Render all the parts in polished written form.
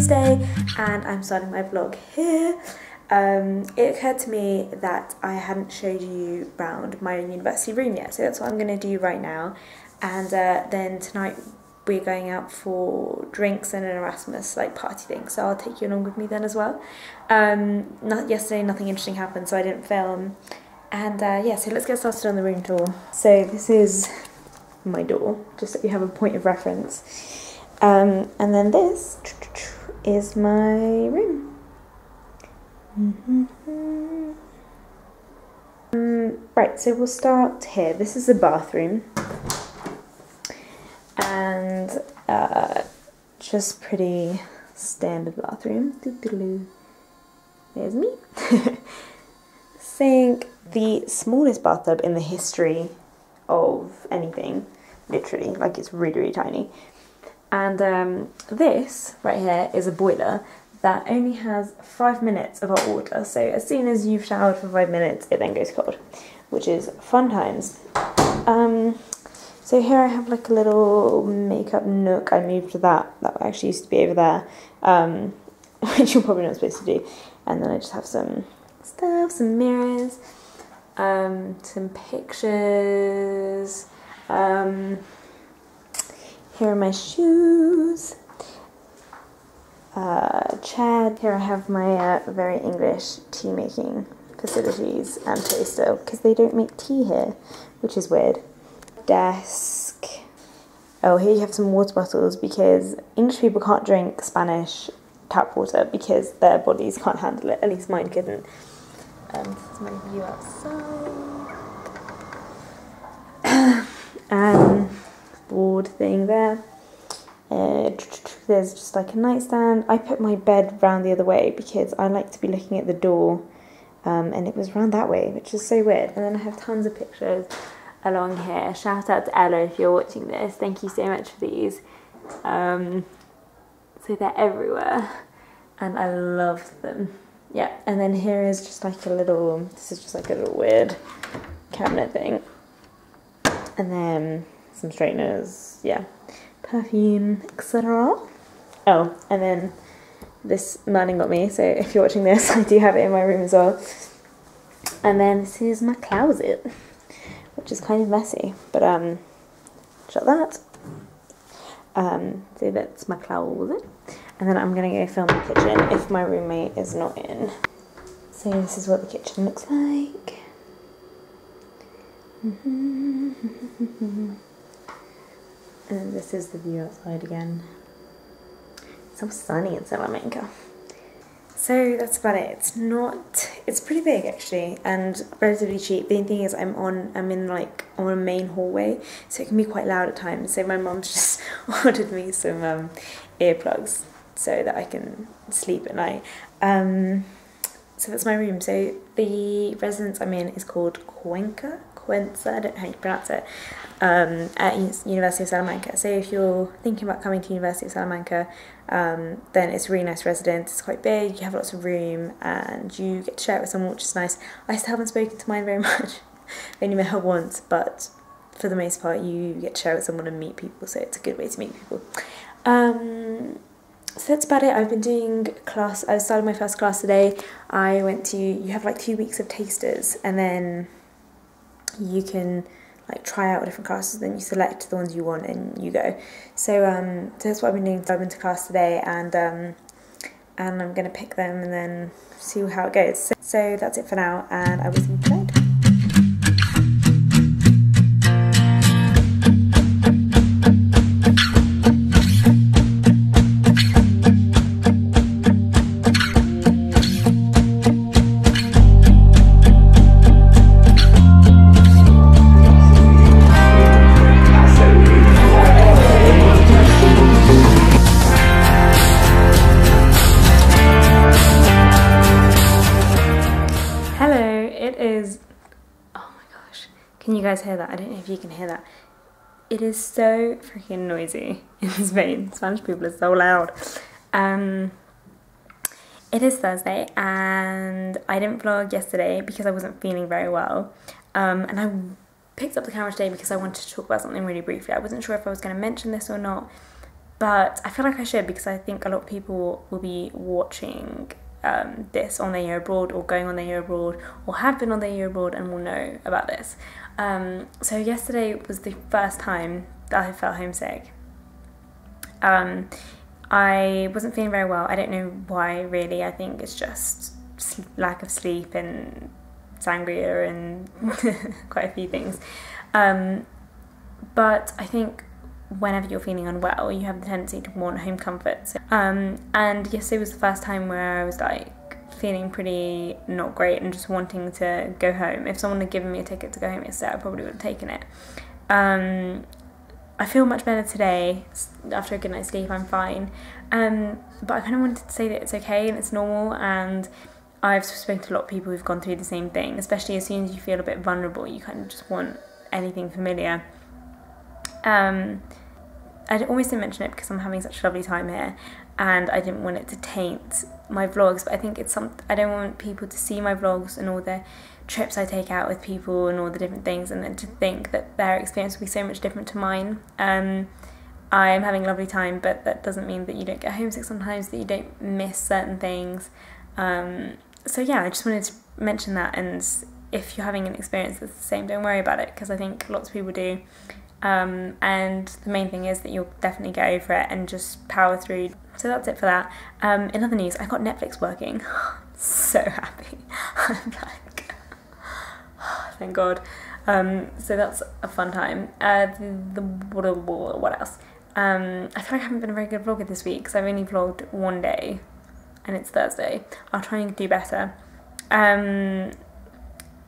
Tuesday and I'm starting my vlog here. It occurred to me that I hadn't showed you around my university room yet, so that's what I'm going to do right now. And then tonight we're going out for drinks and an Erasmus like party thing, so I'll take you along with me then as well. Yesterday nothing interesting happened, so I didn't film. And yeah, so let's get started on the room tour. So this is my door, just so you have a point of reference. And then this is my room. Right, so we'll start here. This is the bathroom. And just pretty standard bathroom. There's me. Sink, the smallest bathtub in the history of anything, literally, like it's really, really tiny. And this right here is a boiler that only has 5 minutes of hot water, so as soon as you've showered for 5 minutes it then goes cold, which is fun times. So here I have like a little makeup nook. I moved to that actually used to be over there, which you're probably not supposed to do. And then I just have some stuff, some mirrors, some pictures, here are my shoes, chair. Here I have my very English tea making facilities and toaster, because they don't make tea here, which is weird. Desk. Oh, here you have some water bottles, because English people can't drink Spanish tap water because their bodies can't handle it, at least mine couldn't. This is my view outside. Board thing there. There's just like a nightstand. I put my bed round the other way because I like to be looking at the door, and it was round that way, which is so weird. And then I have tons of pictures along here. Shout out to Ella if you're watching this. Thank you so much for these. So they're everywhere and I love them. Yeah, and then here is just like a little, this is just like a little weird cabinet thing. And then some straighteners, yeah, perfume, etc. Oh, and then this Merlin got me, so if you're watching this, I do have it in my room as well. And then this is my closet, which is kind of messy, but shut that. So that's my closet. And then I'm gonna go film the kitchen if my roommate is not in. So this is what the kitchen looks like. And this is the view outside again. It's so sunny in Salamanca. So that's about it. It's pretty big actually and relatively cheap. The only thing is I'm in like on a main hallway, so it can be quite loud at times. So my mum's just ordered me some earplugs so that I can sleep at night. So that's my room. So the residence I'm in is called Cuenca, I don't know how you pronounce it, at University of Salamanca. So if you're thinking about coming to University of Salamanca, then it's a really nice residence. It's quite big, you have lots of room, and you get to share it with someone, which is nice. I still haven't spoken to mine very much. I only met her once, but for the most part you get to share it with someone and meet people, so it's a good way to meet people. So that's about it. I've been doing class. I started my first class today. I went to, you have like 2 weeks of tasters, and then you can like try out different classes, then you select the ones you want and you go. So so that's what I've been doing. So I've been to class today, and I'm gonna pick them and then see how it goes. So that's it for now, and I will see you tonight. Can you guys hear that? I don't know if you can hear that. It is so freaking noisy in Spain. Spanish people are so loud. It is Thursday and I didn't vlog yesterday because I wasn't feeling very well. And I picked up the camera today because I wanted to talk about something really briefly. I wasn't sure if I was going to mention this or not, but I feel like I should, because I think a lot of people will be watching this on their year abroad, or going on their year abroad, or have been on their year abroad and will know about this. So yesterday was the first time that I felt homesick. I wasn't feeling very well. I don't know why, really. I think it's just lack of sleep and sangria and quite a few things. But I think whenever you're feeling unwell, you have the tendency to want home comforts. And yesterday was the first time where I was like feeling pretty not great and just wanting to go home. If someone had given me a ticket to go home yesterday, I probably would have taken it. I feel much better today. After a good night's sleep, I'm fine. But I kind of wanted to say that it's okay and it's normal, and I've spoken to a lot of people who've gone through the same thing, especially as soon as you feel a bit vulnerable, you kind of just want anything familiar. I almost didn't mention it because I'm having such a lovely time here, and I didn't want it to taint my vlogs, but I think it's I don't want people to see my vlogs and all the trips I take out with people and all the different things, and then to think that their experience will be so much different to mine. I'm having a lovely time, but that doesn't mean that you don't get homesick sometimes, that you don't miss certain things. So yeah, I just wanted to mention that, and if you're having an experience that's the same, don't worry about it, because I think lots of people do. And the main thing is that you'll definitely get over it and just power through. So that's it for that. In other news, I got Netflix working. So happy. I'm like, thank God. So that's a fun time. What else? I feel like I haven't been a very good vlogger this week because I've only vlogged one day and it's Thursday. I'll try and do better.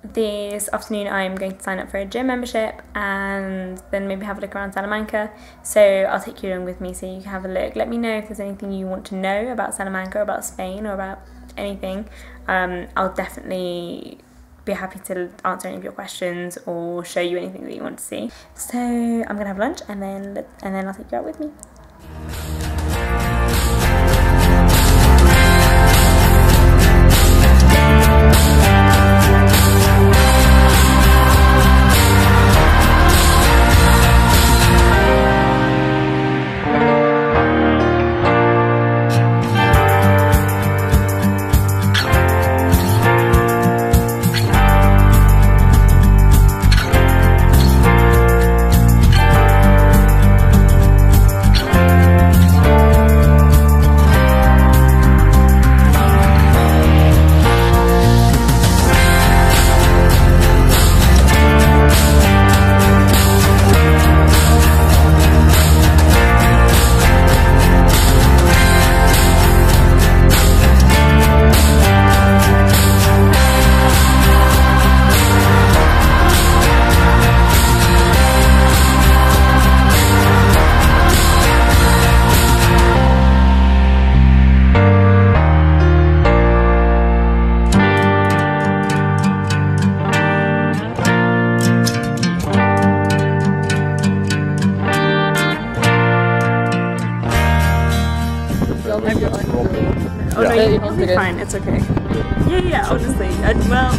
This afternoon I'm going to sign up for a gym membership and then maybe have a look around Salamanca. So I'll take you along with me so you can have a look. Let me know if there's anything you want to know about Salamanca, or about Spain, or about anything. I'll definitely be happy to answer any of your questions or show you anything that you want to see. So I'm gonna have lunch and then I'll take you out with me. Oh no, you'll be fine, it's okay. Yeah, I'll just leave. Well,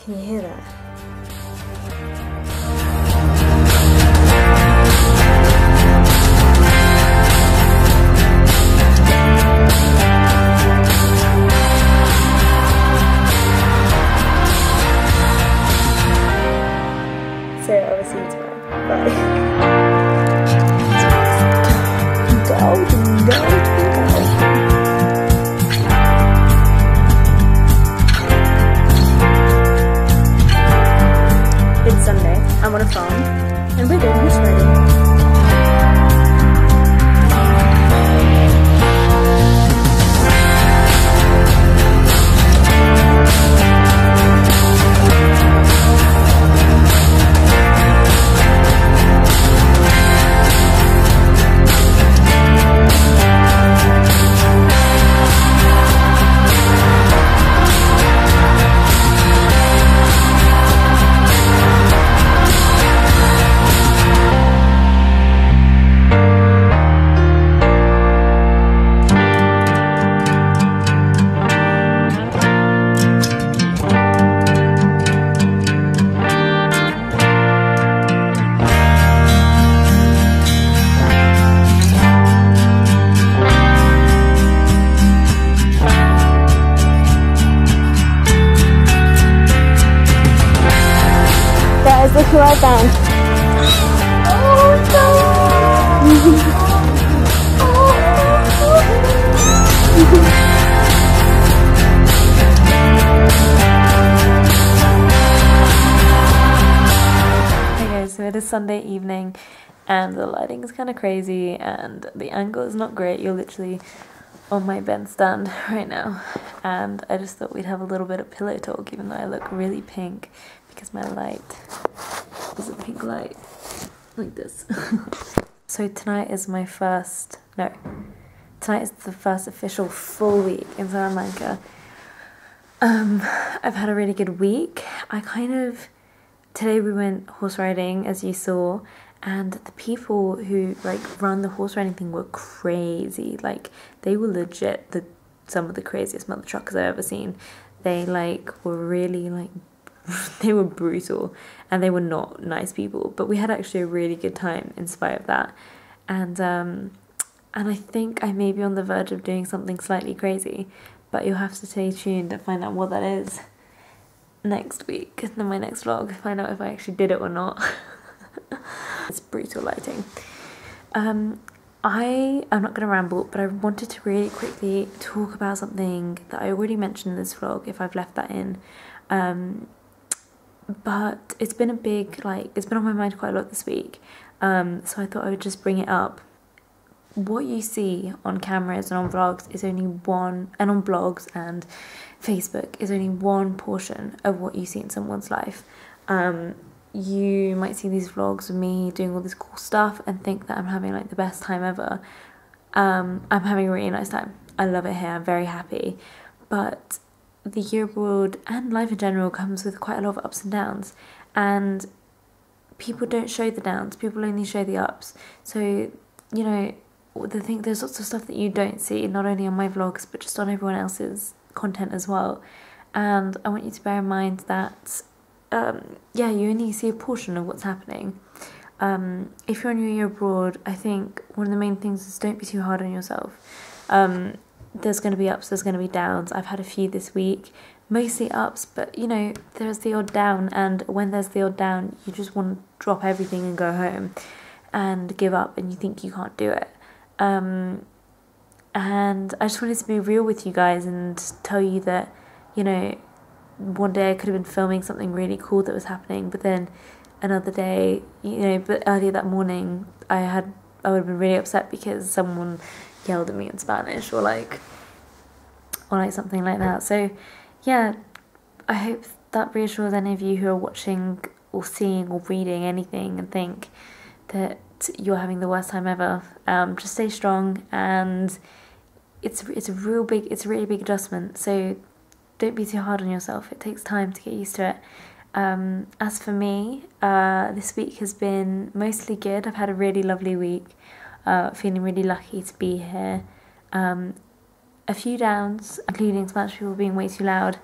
can you hear that? So I will see you tomorrow. Bye. Go. It's who I found. Okay, so it is Sunday evening and the lighting is kind of crazy and the angle is not great. You're literally on my bed stand right now, and I just thought we'd have a little bit of pillow talk, even though I look really pink because my light is a pink light like this. So tonight is the first official full week in Salamanca. I've had a really good week. Today we went horse riding, as you saw, and the people who like run the horse riding thing were crazy. Like, they were legit some of the craziest mother truckers I've ever seen. They were really they were brutal, and they were not nice people. But we had actually a really good time in spite of that. And I think I may be on the verge of doing something slightly crazy, but you'll have to stay tuned to find out what that is next week, in my next vlog, find out if I actually did it or not. It's brutal lighting. I'm not going to ramble, but I wanted to really quickly talk about something that I already mentioned in this vlog, if I've left that in. But it's been it's been on my mind quite a lot this week, so I thought I would just bring it up. What you see on cameras and on vlogs is only one, and on blogs and Facebook is only one portion of what you see in someone's life. You might see these vlogs of me doing all this cool stuff and think that I'm having the best time ever. I'm having a really nice time. I love it here, I'm very happy. But the year abroad and life in general comes with quite a lot of ups and downs. And people don't show the downs, people only show the ups. So, you know, there's lots of stuff that you don't see, not only on my vlogs, but just on everyone else's content as well. And I want you to bear in mind that yeah, you only see a portion of what's happening. If you're on your year abroad, I think one of the main things is don't be too hard on yourself. There's going to be ups, there's going to be downs. I've had a few this week, mostly ups, but you know, there's the odd down, and when there's the odd down, you just want to drop everything and go home and give up, and you think you can't do it. And I just wanted to be real with you guys and tell you that, you know, one day I could have been filming something really cool that was happening, but then another day, you know, but earlier that morning I would have been really upset because someone yelled at me in Spanish or something like that. So yeah, I hope that reassures any of you who are watching or seeing or reading anything and think that you're having the worst time ever. Just stay strong, and it's a really big adjustment, so don't be too hard on yourself. It takes time to get used to it. As for me, this week has been mostly good. I've had a really lovely week, feeling really lucky to be here. A few downs, including Spanish people being way too loud,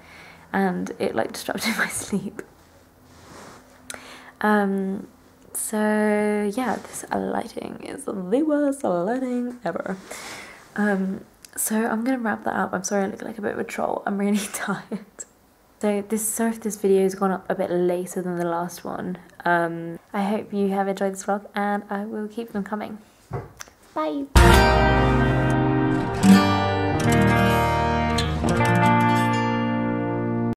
and it disrupted my sleep. So yeah, this lighting is the worst lighting ever. So I'm gonna wrap that up. I'm sorry I look like a bit of a troll. I'm really tired. So if this video has gone up a bit later than the last one. I hope you have enjoyed this vlog, and I will keep them coming. Bye.